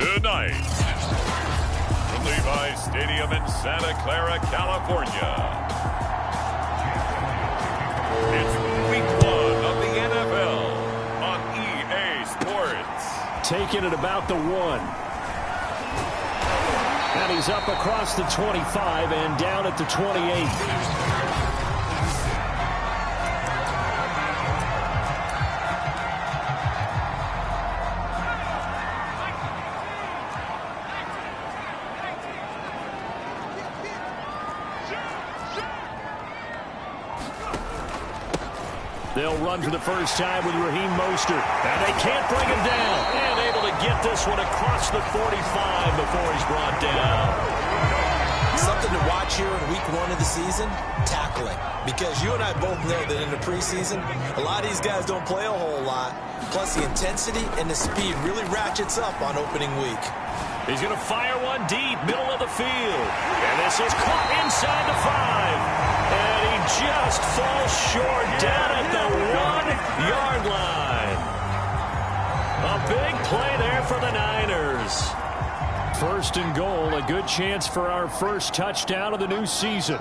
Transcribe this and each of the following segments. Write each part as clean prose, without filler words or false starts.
Tonight, from Levi's Stadium in Santa Clara, California, it's Week 1 of the NFL on EA Sports. Taking it about the 1. And he's up across the 25 and down at the 28. They'll run for the first time with Raheem Mostert. And they can't bring him down. And able to get this one across the 45 before he's brought down. Something to watch here in Week 1 of the season, tackling. Because you and I both know that in the preseason, a lot of these guys don't play a whole lot. Plus the intensity and the speed really ratchets up on opening week. He's going to fire one deep, middle of the field. And this is caught inside the 5. And he just falls short down at the 1-yard line. A big play there for the Niners. First and goal, a good chance for our first touchdown of the new season.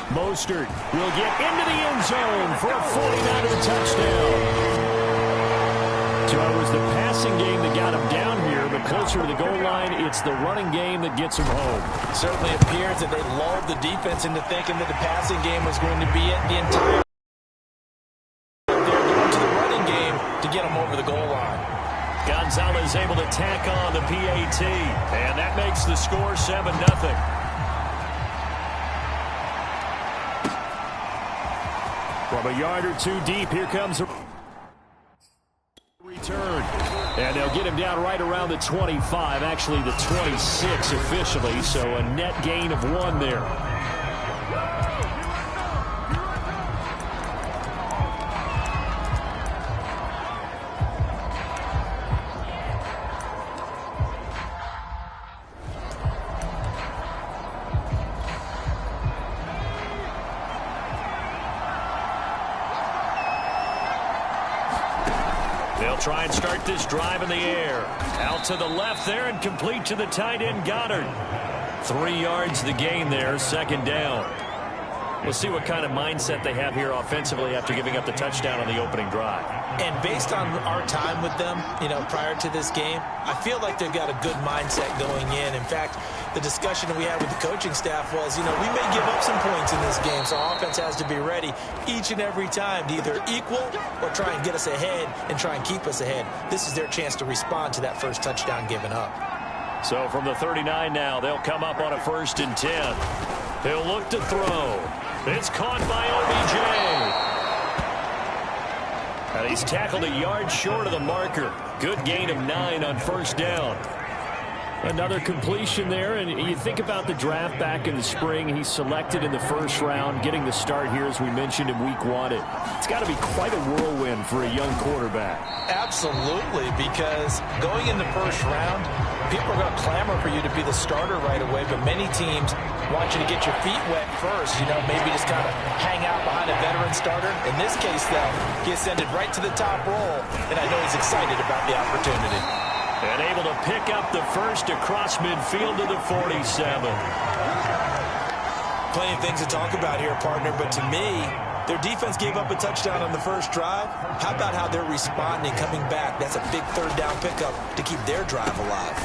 Mostert will get into the end zone for a 49er touchdown. So it was the passing game that got him down here, but closer to the goal line, it's the running game that gets him home. Certainly appears that they lulled the defense into thinking that the passing game was going to be it the entire. They're going to the running game to get him over the goal line. Gonzalez able to tack on the PAT, and that makes the score 7-0. From a yard or two deep, here comes a return. And they'll get him down right around the 25, actually the 26 officially, so a net gain of 1 there. They'll try and start this drive in the air. Out to the left there and complete to the tight end, Goddard. 3 yards the gain there, second down. We'll see what kind of mindset they have here offensively after giving up the touchdown on the opening drive. And based on our time with them, prior to this game, I feel like they've got a good mindset going in. In fact, the discussion that we had with the coaching staff was, we may give up some points in this game, so our offense has to be ready each and every time to either equal or try and get us ahead and try and keep us ahead. This is their chance to respond to that first touchdown given up. So from the 39 now, they'll come up on a 1st and 10. He'll look to throw. It's caught by OBJ. And he's tackled a yard short of the marker. Good gain of 9 on first down. Another completion there, and you think about the draft back in the spring. He's selected in the first round, getting the start here, as we mentioned, in Week 1. It's got to be quite a whirlwind for a young quarterback. Absolutely, because going in the first round, people are going to clamor for you to be the starter right away, but many teams want you to get your feet wet first, maybe just kind of hang out behind a veteran starter. In this case, though, he ascended right to the top roll, and I know he's excited about the opportunity. And able to pick up the first across midfield to the 47. Plenty of things to talk about here, partner, but to me, their defense gave up a touchdown on the first drive. How about how they're responding, coming back? That's a big third down pickup to keep their drive alive.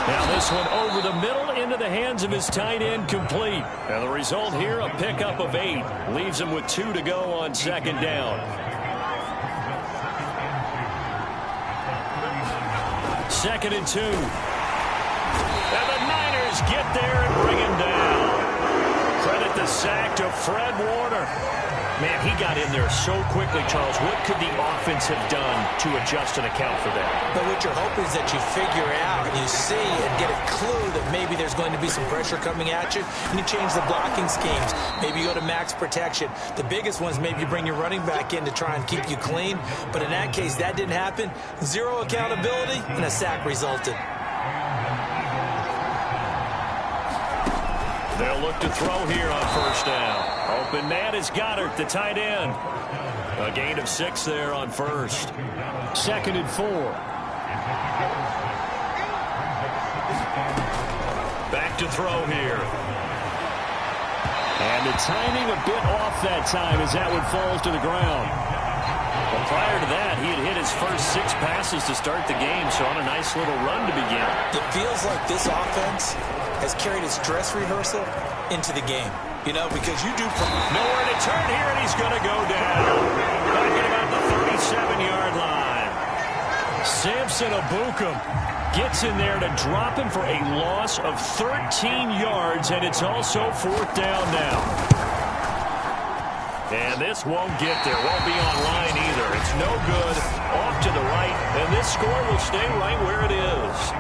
Now this one over the middle into the hands of his tight end, complete. And the result here, a pickup of 8. Leaves him with 2 to go on second down. Second and 2. And the Niners get there and bring him down. Credit the sack to Fred Warner. Man, he got in there so quickly, Charles. What could the offense have done to adjust and account for that? But what you're hoping is that you figure out and you see and get a clue that maybe there's going to be some pressure coming at you, and you change the blocking schemes. Maybe you go to max protection. The biggest one is maybe you bring your running back in to try and keep you clean. But in that case, that didn't happen. 0 accountability, and a sack resulted. They'll look to throw here on first down. Open man is Goddard, the tight end. A gain of 6 there on first. Second and 4. Back to throw here. And the timing a bit off that time as that one falls to the ground. Well, prior to that, he had hit his first 6 passes to start the game, so on a nice little run to begin. It feels like this offense has carried its dress rehearsal into the game. You know, because you do... Nowhere to turn here, and he's going to go down. Back at about the 37-yard line. Samson Abukum gets in there to drop him for a loss of 13 yards, and it's also 4th down now. And this won't get there. Won't be online either. It's no good. Off to the right, and this score will stay right where it is.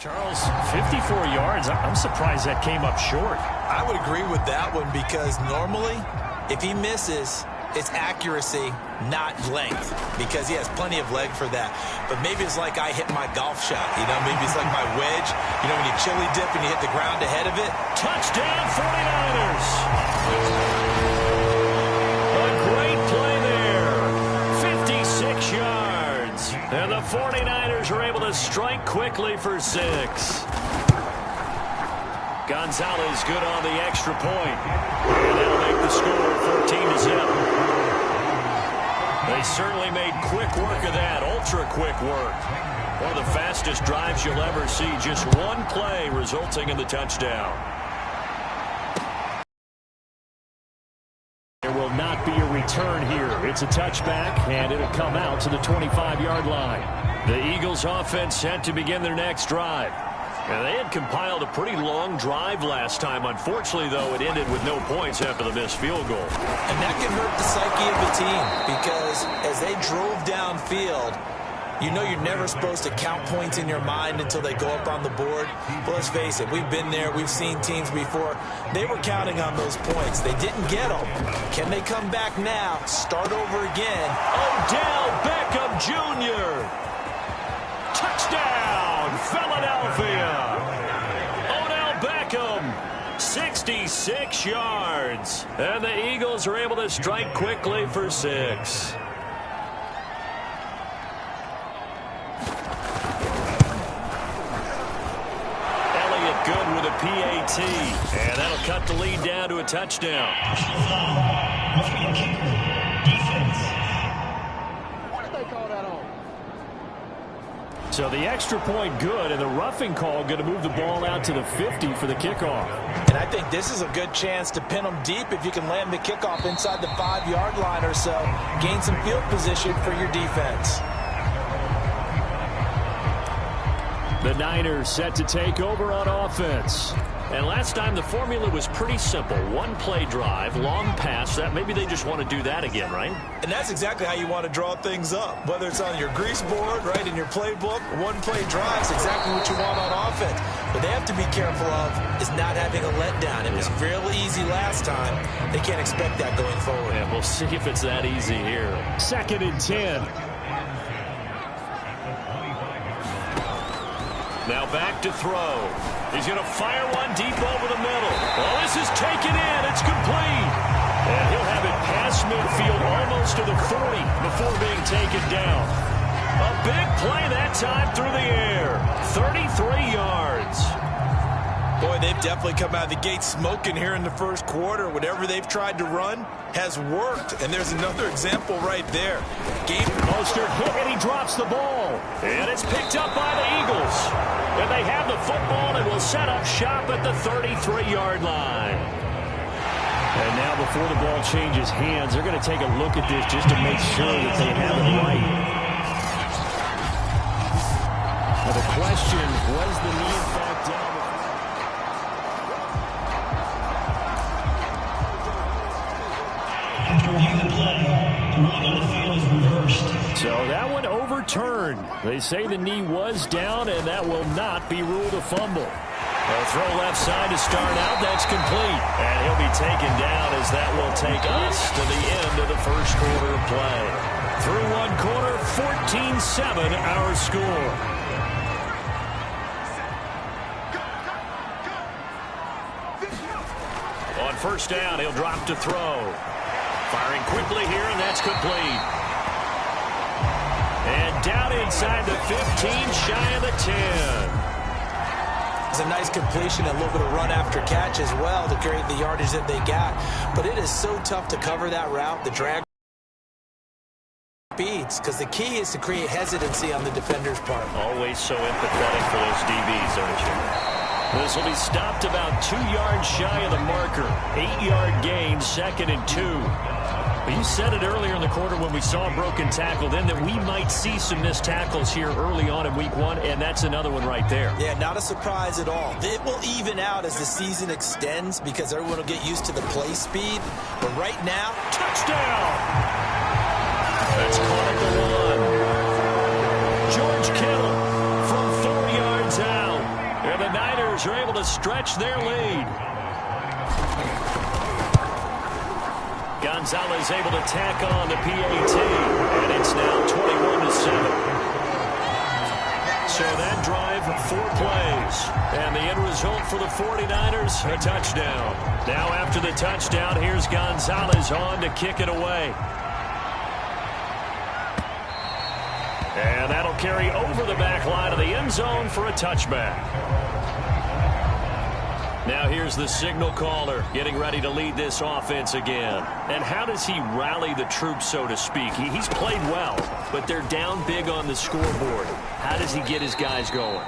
Charles, 54 yards. I'm surprised that came up short. I would agree with that one because normally, if he misses, it's accuracy, not length, because he has plenty of leg for that. But maybe it's like I hit my golf shot, you know, maybe it's like my wedge, you know, when you chili dip and you hit the ground ahead of it. Touchdown, 49ers. A great play there. 56 yards. And the 49ers are able to strike quickly for 6. Gonzalez good on the extra point. And that'll make the score 14-0. They certainly made quick work of that, ultra-quick work. One of the fastest drives you'll ever see, just one play resulting in the touchdown. There will not be a return here. It's a touchback, and it'll come out to the 25-yard line. The Eagles offense set to begin their next drive. And they had compiled a pretty long drive last time. Unfortunately, though, it ended with no points after the missed field goal. And that can hurt the psyche of the team because as they drove downfield, you know you're never supposed to count points in your mind until they go up on the board. But let's face it, we've been there. We've seen teams before. They were counting on those points. They didn't get them. Can they come back now, start over again? Odell Beckham Jr. Touchdown, Philadelphia. Odell Beckham, 66 yards. And the Eagles are able to strike quickly for 6. Elliott good with a PAT. And that'll cut the lead down to a touchdown. So the extra point good, and the roughing call going to move the ball out to the 50 for the kickoff. And I think this is a good chance to pin them deep if you can land the kickoff inside the 5-yard line or so. Gain some field position for your defense. The Niners set to take over on offense. And last time the formula was pretty simple. One play drive, long pass. That maybe they just want to do that again, right? And that's exactly how you want to draw things up. Whether it's on your grease board, right, in your playbook, one play drive is exactly what you want on offense. What they have to be careful of is not having a letdown. It was real easy last time. They can't expect that going forward. And we'll see if it's that easy here. 2nd and 10. Now back to throw. He's going to fire one deep over the middle. Well, this is taken in. It's complete. And he'll have it past midfield almost to the 40 before being taken down. A big play that time through the air. 33 yards. Boy, they've definitely come out of the gate smoking here in the first quarter. Whatever they've tried to run has worked. And there's another example right there. Mostert hit, and he drops the ball. And it's picked up by the Eagles. And they have the football and will set up shop at the 33-yard line. And now before the ball changes hands, they're going to take a look at this just to make sure that they have it right. Now the question, was the knee in fact down? After review the play, the ruling on the field is reversed. So that one over overturned. They say the knee was down, and that will not be ruled a fumble. A throw left side to start out. That's complete. And he'll be taken down as that will take us to the end of the first quarter of play. Through one quarter, 14-7 our score. On first down, he'll drop to throw. Firing quickly here, and that's complete. And down inside the 15, shy of the 10. It's a nice completion, a little bit of run after catch as well to create the yardage that they got. But it is so tough to cover that route, the drag speeds, because the key is to create hesitancy on the defender's part. Always so empathetic for those DBs, aren't you? This will be stopped about 2 yards shy of the marker. 8-yard gain, 2nd and 2. You said it earlier in the quarter when we saw a broken tackle then that we might see some missed tackles here early on in week 1, and that's another one right there. Yeah, not a surprise at all. It will even out as the season extends because everyone will get used to the play speed. But right now, touchdown! That's caught at the 1. George Kittle from 4 yards out. And the Niners are able to stretch their lead. Gonzalez able to tack on the PAT, and it's now 21-7. So that drive, 4 plays, and the end result for the 49ers, a touchdown. Now after the touchdown, here's Gonzalez on to kick it away. And that'll carry over the back line of the end zone for a touchback. Now here's the signal caller getting ready to lead this offense again. And how does he rally the troops, so to speak? He's played well, but they're down big on the scoreboard. How does he get his guys going?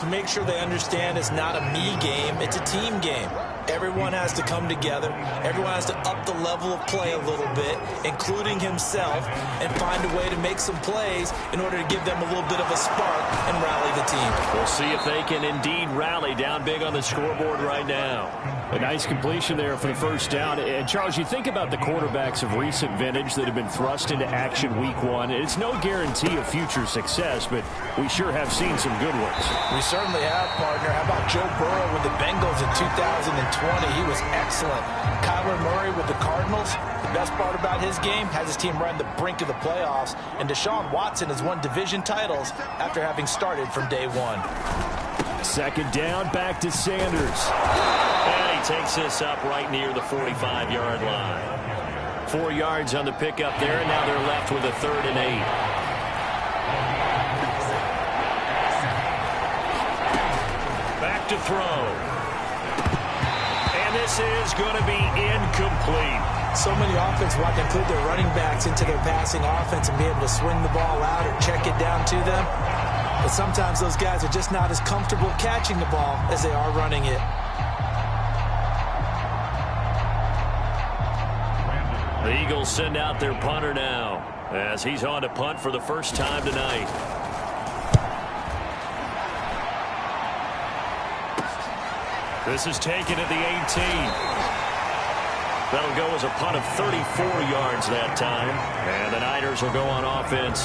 To make sure they understand it's not a me game, it's a team game. Everyone has to come together. Everyone has to up the level of play a little bit, including himself, and find a way to make some plays in order to give them a little bit of a spark and rally the team. We'll see if they can indeed rally down big on the scoreboard right now. A nice completion there for the first down. And, Charles, you think about the quarterbacks of recent vintage that have been thrust into action week 1. It's no guarantee of future success, but we sure have seen some good ones. We certainly have, partner. How about Joe Burrow with the Bengals in 2020? He was excellent. Kyler Murray with the Cardinals. The best part about his game has his team right on the brink of the playoffs. And Deshaun Watson has won division titles after having started from day 1. Second down, back to Sanders. And he takes this up right near the 45-yard line. 4 yards on the pickup there, and now they're left with a 3rd and 8. Back to throw. And this is going to be incomplete. So many offenses want to include their running backs into their passing offense and be able to swing the ball out or check it down to them. But sometimes those guys are just not as comfortable catching the ball as they are running it. The Eagles send out their punter now as he's on to punt for the first time tonight. This is taken at the 18. That'll go as a punt of 34 yards that time. And the Niners will go on offense.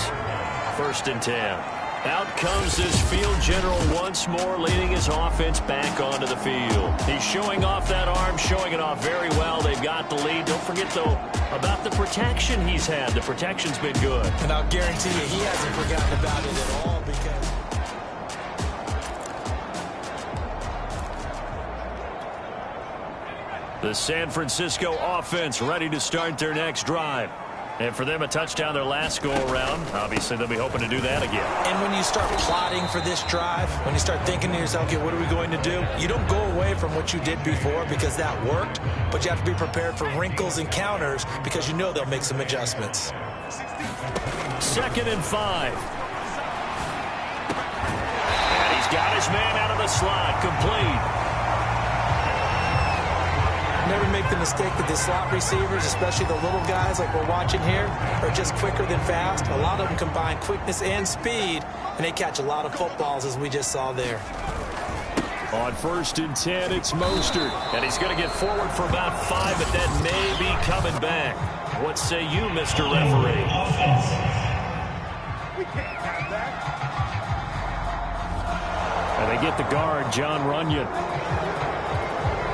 1st and 10. Out comes this field general once more, leading his offense back onto the field. He's showing off that arm, showing it off very well. They've got the lead. Don't forget, though, about the protection he's had. The protection's been good. And I'll guarantee you he hasn't forgotten about it at all because the San Francisco offense ready to start their next drive. And for them, a touchdown their last go-around. Obviously, they'll be hoping to do that again. And when you start plotting for this drive, when you start thinking to yourself, okay, what are we going to do? You don't go away from what you did before because that worked, but you have to be prepared for wrinkles and counters because you know they'll make some adjustments. 2nd and 5. And he's got his man out of the slot, complete. Never make the mistake that the slot receivers, especially the little guys like we're watching here, are just quicker than fast. A lot of them combine quickness and speed, and they catch a lot of footballs, as we just saw there. On 1st and 10, it's Mostert. And he's going to get forward for about 5, but that may be coming back. What say you, Mr. Referee? And they get the guard, John Runyon.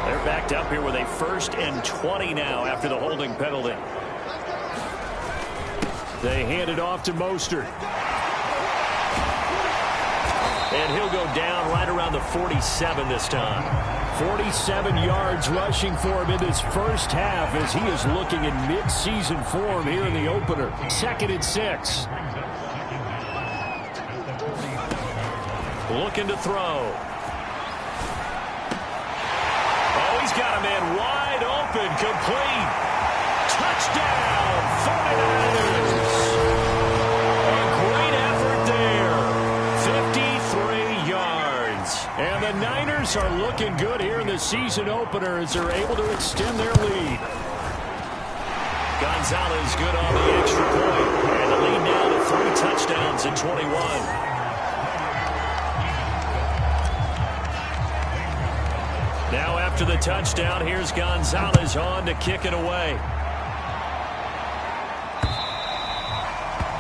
They're backed up here with a 1st and 20 now after the holding penalty. They hand it off to Mostert. And he'll go down right around the 47 this time. 47 yards rushing for him in this first half as he is looking in mid-season form here in the opener. 2nd and 6. Looking to throw. Oh, he's got a man wide open, complete. Touchdown, 49ers. A great effort there. 53 yards. And the Niners are looking good here in the season opener as they're able to extend their lead. Gonzalez good on the extra point. And the lead now to 3 touchdowns at 21. Now after the touchdown, here's Gonzalez on to kick it away.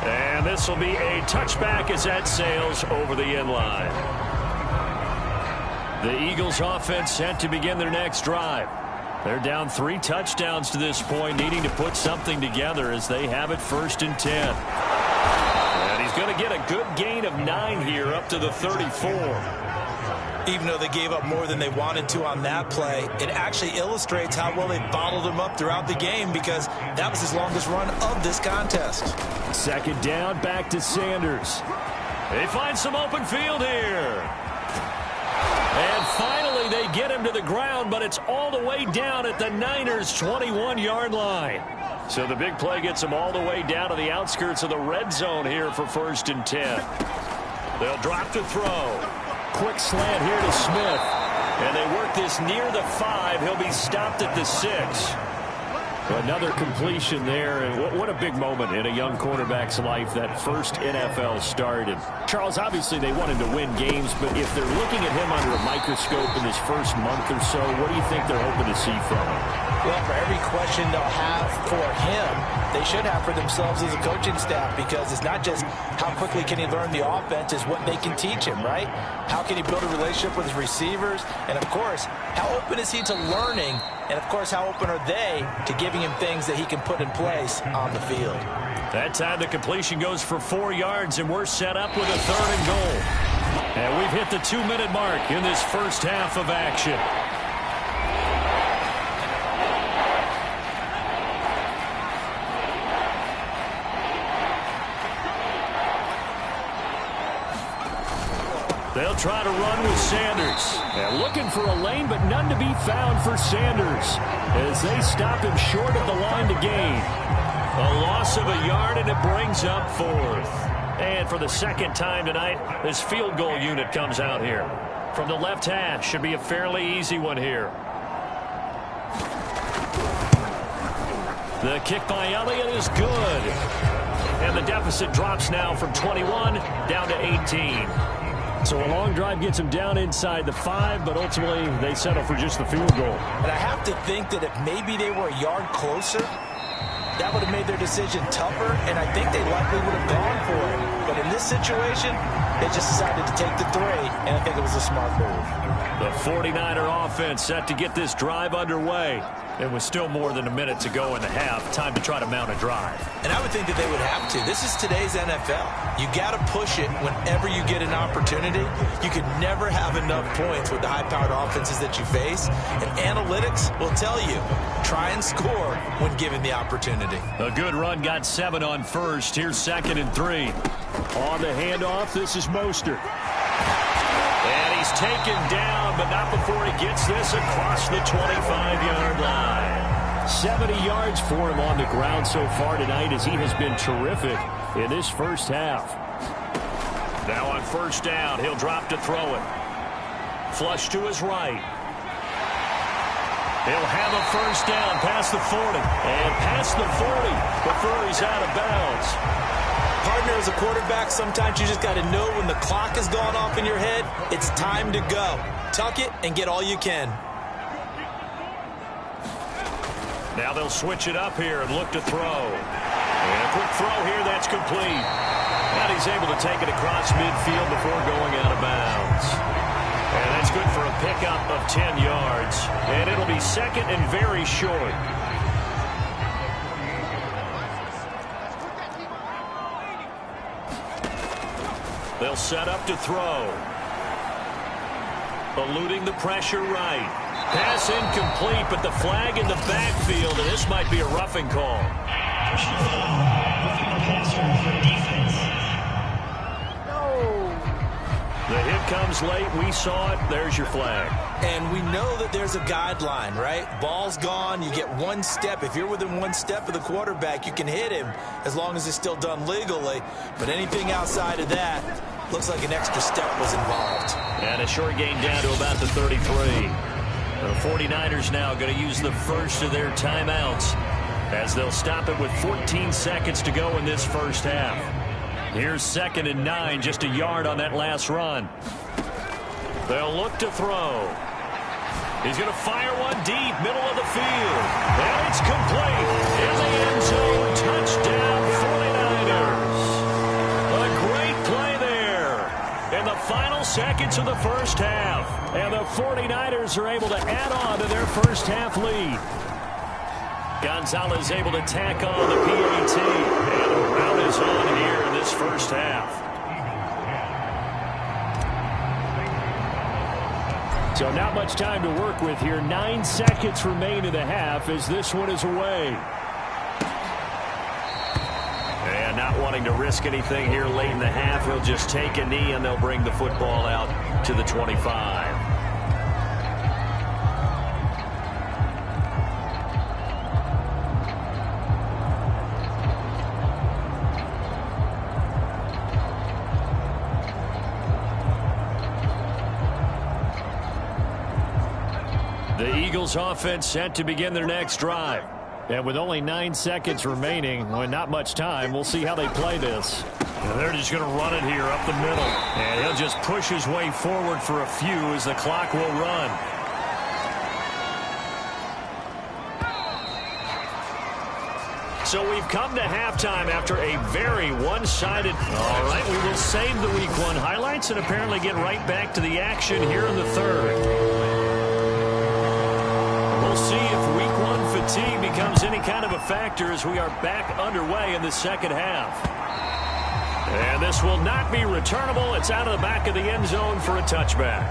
And this will be a touchback as that sails over the end line. The Eagles offense set to begin their next drive. They're down 3 touchdowns to this point, needing to put something together as they have it 1st and 10. And he's going to get a good gain of 9 here up to the 34. Even though they gave up more than they wanted to on that play, it actually illustrates how well they bottled him up throughout the game because that was his longest run of this contest. 2nd down, back to Sanders. They find some open field here. And finally they get him to the ground, but it's all the way down at the Niners' 21-yard line. So the big play gets them all the way down to the outskirts of the red zone here for 1st and 10. They'll drop to throw. Quick slant here to Smith. And they work this near the 5. He'll be stopped at the 6. Another completion there. And what a big moment in a young quarterback's life, that first NFL start. And Charles, obviously they want him to win games, but if they're looking at him under a microscope in his first month or so, what do you think they're hoping to see from him? Well, for every question they'll have for him, they should have for themselves as a coaching staff, because it's not just how quickly can he learn the offense, it's what they can teach him, right? How can he build a relationship with his receivers? And, of course, how open is he to learning? And, of course, how open are they to giving him things that he can put in place on the field? That time the completion goes for 4 yards, and we're set up with a 3rd and goal. And we've hit the 2-minute mark in this first half of action. They'll try to run with Sanders. And looking for a lane, but none to be found for Sanders as they stop him short of the line to gain. A loss of a yard, and it brings up 4th. And for the 2nd time tonight, this field goal unit comes out here. From the left hash, should be a fairly easy one here. The kick by Elliott is good. And the deficit drops now from 21 down to 18. So a long drive gets them down inside the 5, but ultimately they settle for just the field goal. And I have to think that if maybe they were a yard closer, that would have made their decision tougher, and I think they likely would have gone for it. But in this situation, they just decided to take the 3, and I think it was a smart move. The 49er offense set to get this drive underway. It was still more than a minute to go in the half. Time to try to mount a drive. And I would think that they would have to. This is today's NFL. You got to push it whenever you get an opportunity. You can never have enough points with the high-powered offenses that you face. And analytics will tell you, try and score when given the opportunity. A good run got 7 on first. Here's 2nd and 3. On the handoff, this is Mostert. And he's taken down, but not before he gets this across the 25-yard line. 70 yards for him on the ground so far tonight as he has been terrific in this first half. Now on 1st down, he'll drop to throw it. Flush to his right. He'll have a 1st down past the 40. And past the 40 before he's out of bounds. Partner, as a quarterback, sometimes you just got to know when the clock has gone off in your head, it's time to go. Tuck it and get all you can. Now they'll switch it up here and look to throw. And a quick throw here, that's complete. And he's able to take it across midfield before going out of bounds. And that's good for a pickup of 10 yards. And it'll be second and very short. They'll set up to throw. Eluding the pressure right. Pass incomplete, but the flag in the backfield, and this might be a roughing call. The hit comes late. We saw it. There's your flag. And we know that there's a guideline, right? Ball's gone. You get one step. If you're within one step of the quarterback, you can hit him as long as it's still done legally. But anything outside of that, looks like an extra step was involved. And a short gain down to about the 33. The 49ers now going to use the first of their timeouts as they'll stop it with 14 seconds to go in this first half. Here's 2nd and 9, just a yard on that last run. They'll look to throw. He's going to fire one deep, middle of the field. And it's complete. In the end zone, touchdown 49ers. A great play there in the final seconds of the first half. And the 49ers are able to add on to their first half lead. Gonzalez able to tack on the PAT. And a rout is on here in this first half. So not much time to work with here. 9 seconds remain in the half as this one is away. And not wanting to risk anything here late in the half, he'll just take a knee and they'll bring the football out to the 25. The Eagles offense set to begin their next drive. And with only 9 seconds remaining, well, not much time, we'll see how they play this. And they're just going to run it here up the middle. And he'll just push his way forward for a few as the clock will run. So we've come to halftime after a very one-sided... All right, we will save the Week 1 highlights and apparently get right back to the action here in the third. We'll see if Week 1 fatigue becomes any kind of a factor as we are back underway in the second half. And this will not be returnable. It's out of the back of the end zone for a touchback.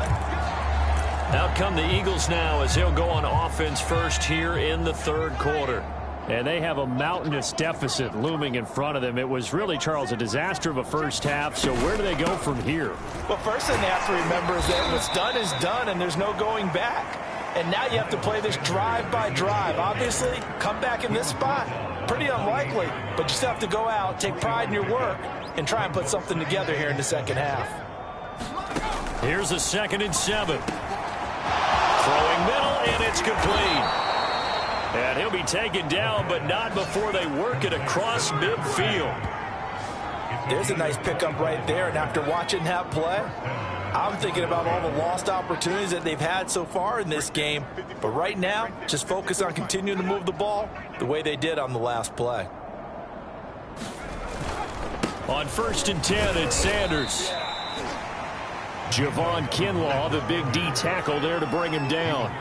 Out come the Eagles now as they'll go on offense first here in the third quarter. And they have a mountainous deficit looming in front of them. It was really, Charles, a disaster of a first half. So where do they go from here? Well, first thing they have to remember is that what's done is done and there's no going back. And now you have to play this drive by drive. Obviously, come back in this spot, pretty unlikely. But you still have to go out, take pride in your work, and try and put something together here in the second half. Here's a 2nd and 7. Throwing middle, and it's complete. And he'll be taken down, but not before they work it across midfield. There's a nice pickup right there, and after watching that play, I'm thinking about all the lost opportunities that they've had so far in this game. But right now, just focus on continuing to move the ball the way they did on the last play. On 1st and 10, it's Sanders. Javon Kinlaw, the big D tackle there to bring him down.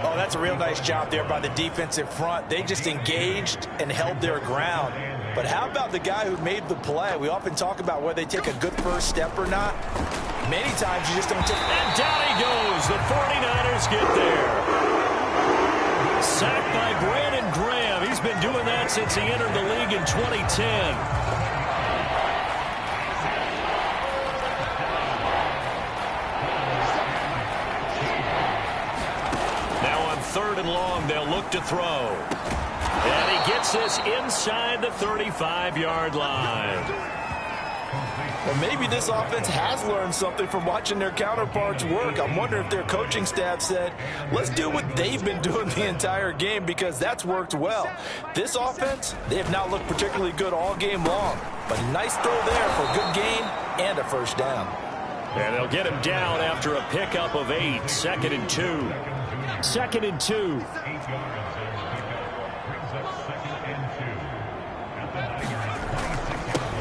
Oh, that's a real nice job there by the defensive front. They just engaged and held their ground. But how about the guy who made the play? We often talk about whether they take a good first step or not. Many times you just don't take... And down he goes. The 49ers get there. Sacked by Brandon Graham. He's been doing that since he entered the league in 2010. Third and long, they'll look to throw. And he gets this inside the 35-yard line. Well, maybe this offense has learned something from watching their counterparts work. I'm wondering if their coaching staff said, let's do what they've been doing the entire game because that's worked well. This offense, they have not looked particularly good all game long. But a nice throw there for a good gain and a first down. And they'll get him down after a pickup of 8, 2nd and 2. 2nd and 2.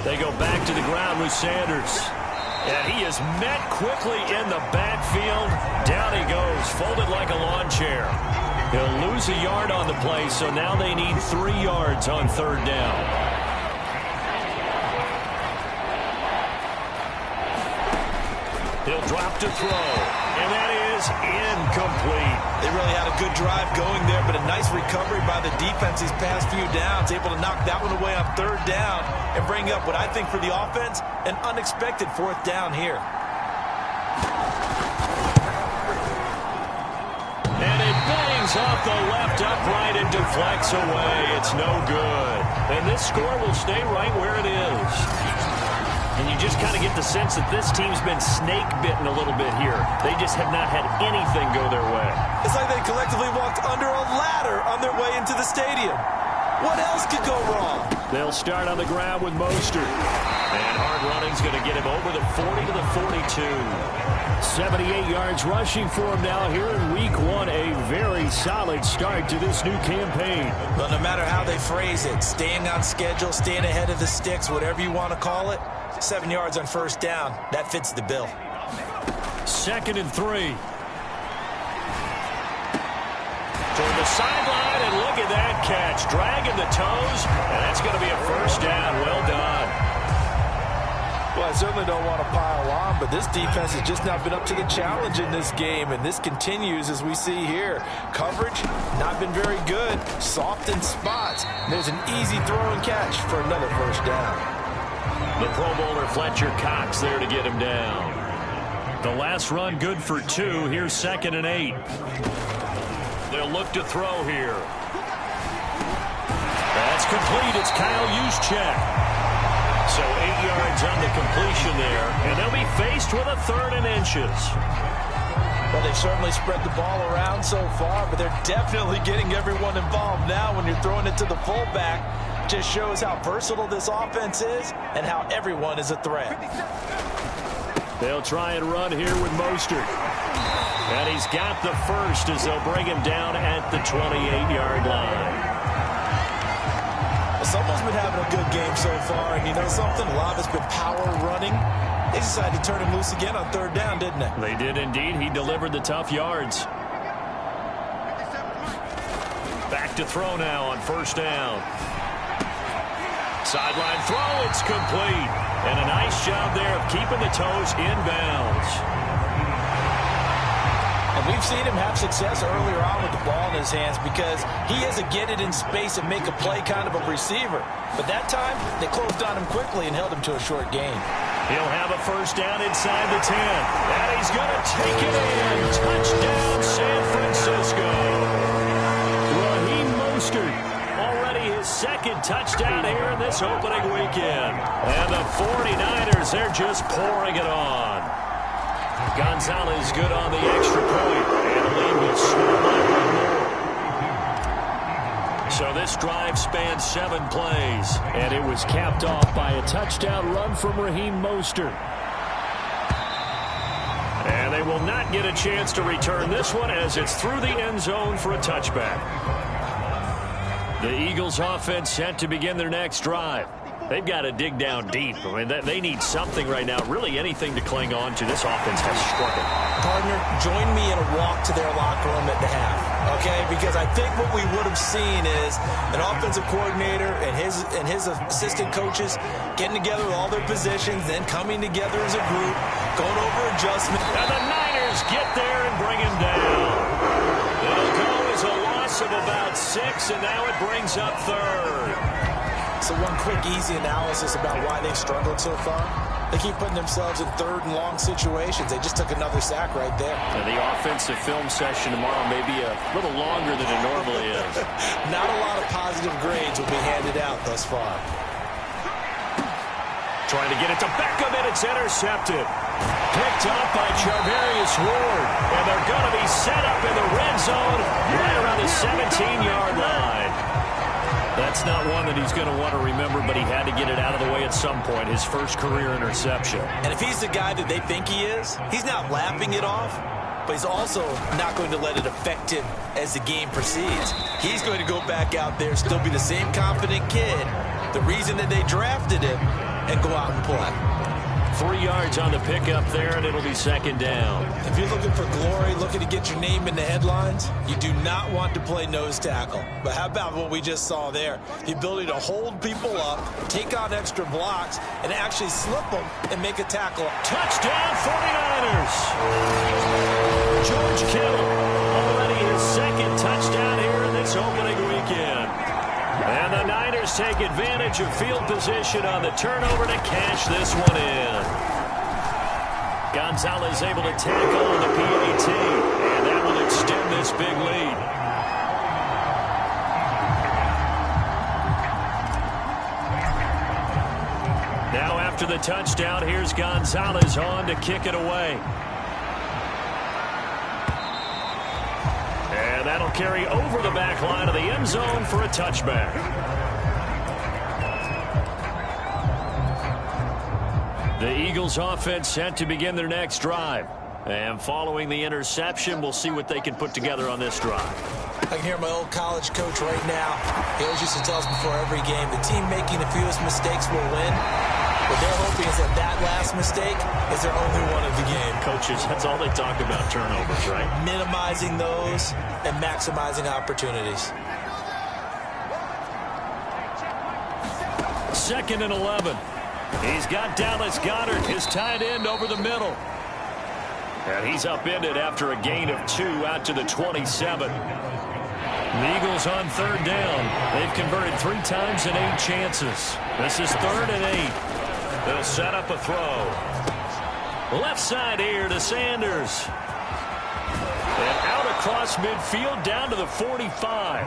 They go back to the ground with Sanders. And he is met quickly in the backfield. Down he goes, folded like a lawn chair. He'll lose a yard on the play, so now they need 3 yards on 3rd down. He'll drop to throw, and that is incomplete. They really had a good drive going there, but a nice recovery by the defense these past few downs, able to knock that one away on 3rd down and bring up what I think for the offense, an unexpected 4th down here. And it bangs off the left upright and deflects away. It's no good. And this score will stay right where it is. And you just kind of get the sense that this team's been snake-bitten a little bit here. They just have not had anything go their way. It's like they collectively walked under a ladder on their way into the stadium. What else could go wrong? They'll start on the ground with Mostert. And hard running's going to get him over the 40 to the 42. 78 yards rushing for him now here in week 1. A very solid start to this new campaign. Well, no matter how they phrase it, staying on schedule, staying ahead of the sticks, whatever you want to call it, 7 yards on 1st down. That fits the bill. 2nd and 3. Toward the sideline, and look at that catch. Dragging the toes, and that's going to be a 1st down. Well done. Well, I certainly don't want to pile on, but this defense has just not been up to the challenge in this game, and this continues as we see here. Coverage, not been very good. Soft in spots. There's an easy throw and catch for another 1st down. The Pro Bowler Fletcher Cox there to get him down. The last run good for 2. Here's 2nd and 8. They'll look to throw here. That's complete. It's Kyle Juszczyk. So 8 yards on the completion there. And they'll be faced with a 3rd and inches. Well, they've certainly spread the ball around so far, but they're definitely getting everyone involved now when you're throwing it to the fullback. Just shows how versatile this offense is and how everyone is a threat. They'll try and run here with Mostert. And he's got the first as they'll bring him down at the 28-yard line. Well, someone's been having a good game so far, and you know something? A lot of it's been power running. They decided to turn him loose again on 3rd down, didn't they? They did indeed. He delivered the tough yards. Back to throw now on 1st down. Sideline throw, it's complete. And a nice job there of keeping the toes in bounds. And we've seen him have success earlier on with the ball in his hands because he is a get it in space and make a play kind of a receiver. But that time, they closed on him quickly and held him to a short gain. He'll have a 1st down inside the 10. And he's going to take it in. Touchdown, San Francisco. Raheem Mostert. Already his 2nd touchdown here in this opening weekend. And the 49ers, they're just pouring it on. Gonzalez good on the extra point. And the lead will swell by 1 more. So this drive spans 7 plays. And it was capped off by a touchdown run from Raheem Mostert. And they will not get a chance to return this one as it's through the end zone for a touchback. The Eagles offense set to begin their next drive. They've got to dig down deep. I mean, they need something right now, really anything to cling on to. This offense has struggled. Partner, join me in a walk to their locker room at the half, okay? Because I think what we would have seen is an offensive coordinator and his assistant coaches getting together with all their positions, then coming together as a group, going over adjustment. And the Niners get there and bring him down. They'll go as a loss of about 6, and now it brings up 3rd. So one quick, easy analysis about why they've struggled so far. They keep putting themselves in 3rd and long situations. They just took another sack right there. And the offensive film session tomorrow may be a little longer than it normally is. Not a lot of positive grades will be handed out thus far. Trying to get it to Beckham, and it's intercepted. Picked up by Charvarius Ward. And they're going to be set up in the red zone right around the 17-yard line. That's not one that he's going to want to remember, but he had to get it out of the way at some point, his first career interception. And if he's the guy that they think he is, he's not laughing it off, but he's also not going to let it affect him as the game proceeds. He's going to go back out there, still be the same confident kid, the reason that they drafted him, and go out and play. 3 yards on the pickup there, and it'll be second down. If you're looking for glory, looking to get your name in the headlines, you do not want to play nose tackle. But how about what we just saw there? The ability to hold people up, take on extra blocks, and actually slip them and make a tackle. Touchdown, 49ers! George Kittle, already his second touchdown here in this opening weekend. And the Niners take advantage of field position on the turnover to cash this one in. Gonzalez able to tackle on the PAT, and that will extend this big lead. Now after the touchdown, here's Gonzalez on to kick it away. And that'll carry over the back line of the end zone for a touchback. The Eagles offense set to begin their next drive. And following the interception, we'll see what they can put together on this drive. I can hear my old college coach right now. He always used to tell us before every game, the team making the fewest mistakes will win. What they're hoping is that last mistake is their only one of the game. Coaches, that's all they talk about, turnovers, right? Minimizing those and maximizing opportunities. 2nd and 11. He's got Dallas Goedert, his tight end, over the middle. And he's upended after a gain of 2 out to the 27. The Eagles on 3rd down. They've converted 3 times in 8 chances. This is 3rd and 8. They'll set up a throw. Left side here to Sanders. And out across midfield down to the 45.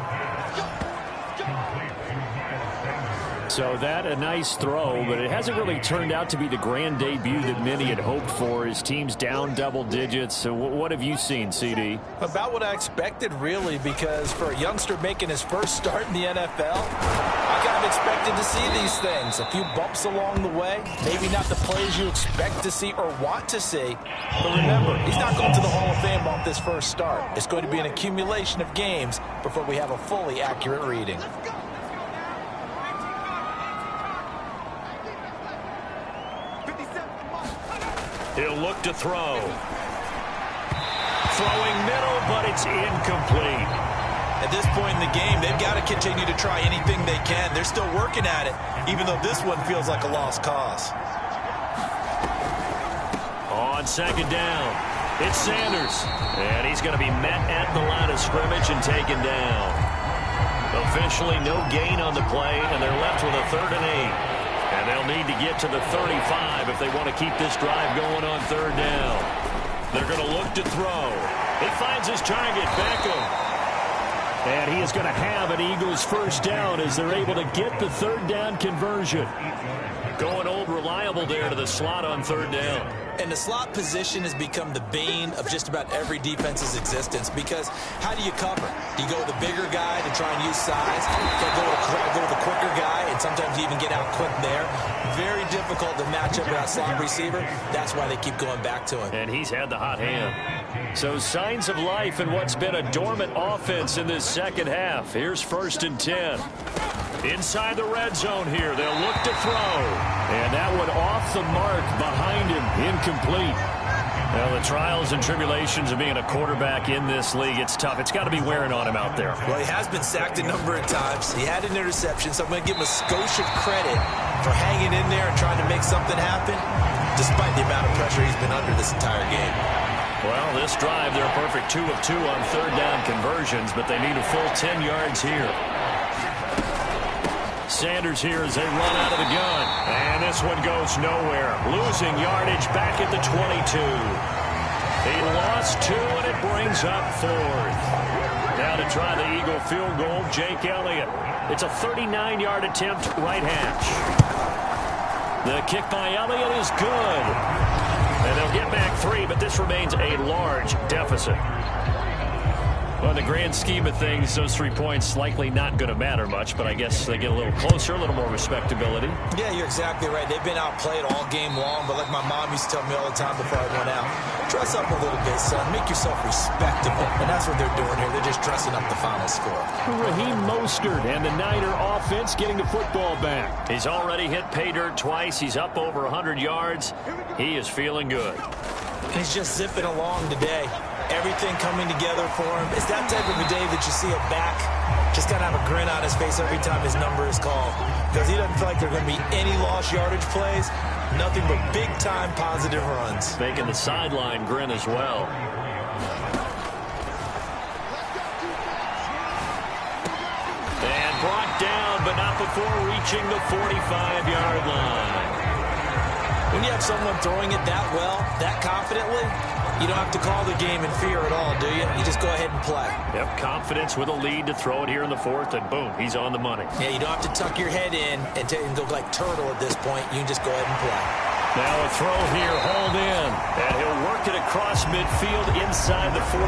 So that a nice throw, but it hasn't really turned out to be the grand debut that many had hoped for. His team's down double digits. So what have you seen, CD? About what I expected, really, because for a youngster making his first start in the NFL, I kind of expected to see these things. A few bumps along the way, maybe not the plays you expect to see or want to see. But remember, he's not going to the Hall of Fame off this first start. It's going to be an accumulation of games before we have a fully accurate reading. He'll look to throw. Throwing middle, but it's incomplete. At this point in the game, they've got to continue to try anything they can. They're still working at it, even though this one feels like a lost cause. On 2nd down, it's Sanders. And he's going to be met at the line of scrimmage and taken down. Officially no gain on the play, and they're left with a 3rd and 8. And they'll need to get to the 35 if they want to keep this drive going on 3rd down. They're going to look to throw. He finds his target, Beckham. And he is going to have an Eagles first down as they're able to get the 3rd down conversion. Going old reliable there to the slot on 3rd down. And the slot position has become the bane of just about every defense's existence, because how do you cover? Do you go with the bigger guy to try and use size? Do you go with the quicker guy and sometimes even get out quick there? Very difficult to match up with that slot receiver. That's why they keep going back to him. And he's had the hot hand. So signs of life in what's been a dormant offense in this second half. Here's 1st and 10. Inside the red zone here. They'll look to throw. And that one off the mark behind him. Incomplete. Well, the trials and tribulations of being a quarterback in this league, it's tough. It's got to be wearing on him out there. Well, he has been sacked a number of times. He had an interception, so I'm going to give him a skosh of credit for hanging in there and trying to make something happen, despite the amount of pressure he's been under this entire game. Well, this drive, they're a perfect 2 of 2 on 3rd down conversions, but they need a full 10 yards here. Sanders here as they run out of the gun. And this one goes nowhere. Losing yardage back at the 22. He lost 2, and it brings up 4th. Now to try the Eagle field goal, Jake Elliott. It's a 39-yard attempt, right hash. The kick by Elliott is good. And they'll get back 3, but this remains a large deficit. Well, in the grand scheme of things, those 3 points likely not going to matter much, but I guess they get a little closer, a little more respectability. Yeah, you're exactly right. They've been outplayed all game long, but like my mom used to tell me all the time before I went out, Dress up a little bit, son. Make yourself respectable. And that's what they're doing here. They're just dressing up the final score. Raheem Mostert and the Niner offense getting the football back. He's already hit pay dirt twice. He's up over 100 yards. He is feeling good. And he's just zipping along today. Everything coming together for him. It's that type of a day that you see a back just kind of have a grin on his face every time his number is called. Because he doesn't feel like there are going to be any lost yardage plays. Nothing but big-time positive runs. Making the sideline grin as well. And brought down, but not before reaching the 45-yard line. When you have someone throwing it that well, that confidently, you don't have to call the game in fear at all, do you? You just go ahead and play. Yep, confidence with a lead to throw it here in the fourth, and boom, he's on the money. Yeah, you don't have to tuck your head in and look like turtle at this point. You can just go ahead and play. Now a throw here, hauled in, and he'll work it across midfield inside the 45.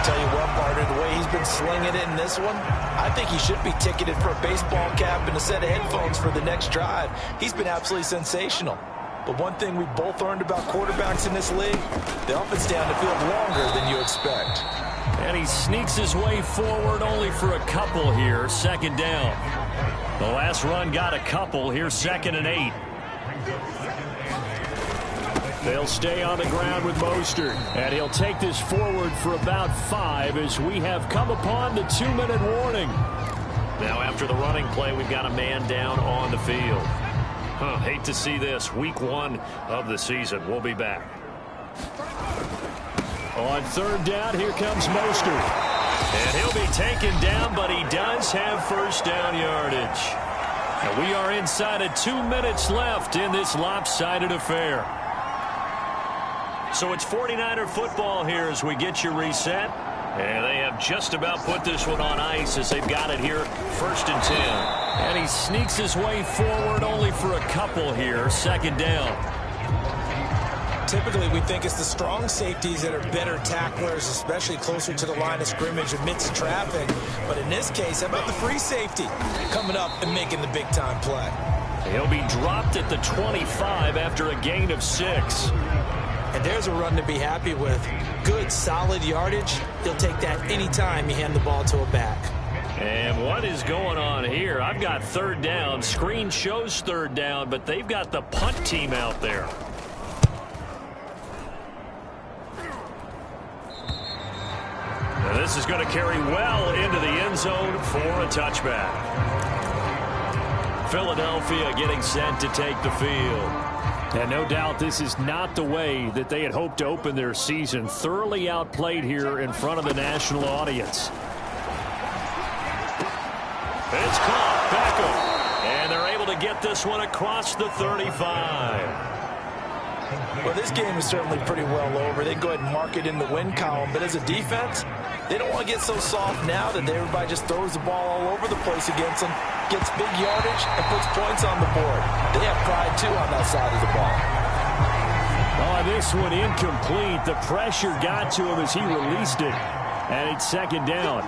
Tell you what, partner, the way he's been slinging it in this one, I think he should be ticketed for a baseball cap and a set of headphones for the next drive. He's been absolutely sensational. But one thing we both learned about quarterbacks in this league, they often stay on the field longer than you expect. And he sneaks his way forward only for a couple here, second down. The last run got a couple here, 2nd and 8. They'll stay on the ground with Mostert, and he'll take this forward for about 5 as we have come upon the 2-minute warning. Now after the running play, we've got a man down on the field. Hate to see this. Week 1 of the season. We'll be back. On 3rd down, here comes Mostert. And he'll be taken down, but he does have first down yardage. And we are inside of 2 minutes left in this lopsided affair. So it's 49er football here as we get you reset. And they have just about put this one on ice as they've got it here, 1st and 10. And he sneaks his way forward only for a couple here, 2nd down. Typically, we think it's the strong safeties that are better tacklers, especially closer to the line of scrimmage amidst traffic. But in this case, how about the free safety coming up and making the big-time play? He'll be dropped at the 25 after a gain of 6. And there's a run to be happy with. Good, solid yardage. He'll take that anytime you hand the ball to a back. And what is going on here? I've got 3rd down. Screen shows 3rd down, but they've got the punt team out there. Now this is going to carry well into the end zone for a touchback. Philadelphia getting set to take the field. And no doubt this is not the way that they had hoped to open their season. Thoroughly outplayed here in front of the national audience. It's caught. Beckham. And they're able to get this one across the 35. Well, this game is certainly pretty well over. They can go ahead and mark it in the win column. But as a defense, they don't want to get so soft now that everybody just throws the ball all over the place against them, gets big yardage, and puts points on the board. They have pride, too, on that side of the ball. Oh, this one incomplete. The pressure got to him as he released it. And it's 2nd down.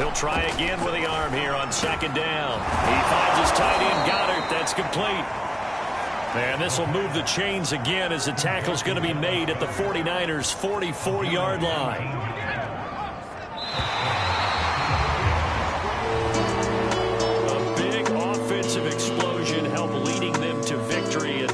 He'll try again with the arm here on 2nd down. He finds his tight end, Goddard. That's complete. And this will move the chains again as the tackle's going to be made at the 49ers' 44-yard line. A big offensive explosion helped leading them to victory. And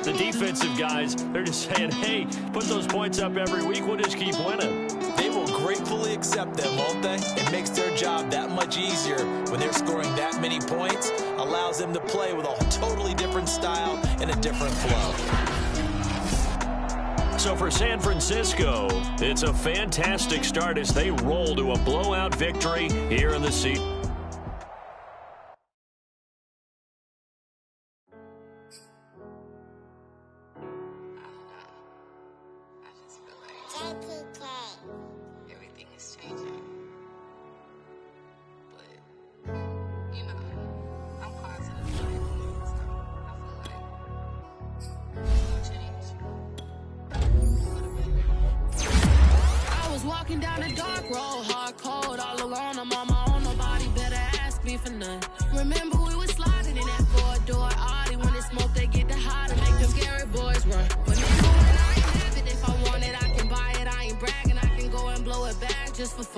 the defensive guys, they're just saying, hey, put those points up every week. We'll just keep winning. They will gratefully accept them, won't they? It makes their job that much easier when they're scoring that many points. Allows them to play with a totally different style and a different flow. So for San Francisco, it's a fantastic start as they roll to a blowout victory here in the season. Everything is changing. But, you know, I'm positive. I was walking down the dark road, hard cold, all alone. I'm on my own, nobody better ask me for none. Remember we was sliding in that 4-door Audi. When it's smoke, they get the high to make them Gary boys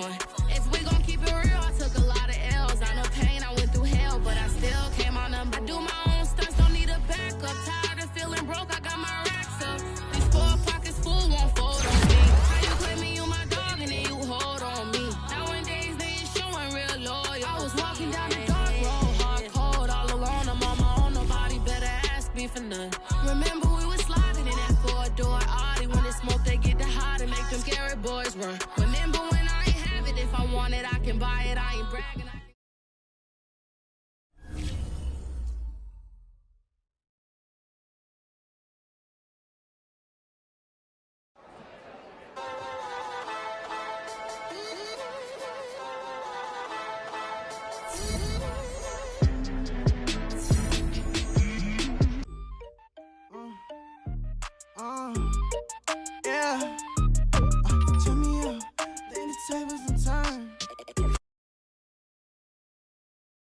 fun. If we gon' keep it real, I took a lot of L's. I know pain, I went through hell, but I still came out number. I do my own stunts, don't need a backup. Tired of feeling broke, I got my racks up. These 4 pockets full won't fold on me. How you claim me, you my dog, and then you hold on me. Nowadays, they ain't showing real loyal. I was walking down the dark road, hard cold, all alone. I'm on my own, nobody better ask me for none. Remember we was sliding in that 4-door Audi. When it's smoke, they get the hot and make them scary boys run. Remember when I ain't have it, if I want it, I can buy it, I ain't bragging.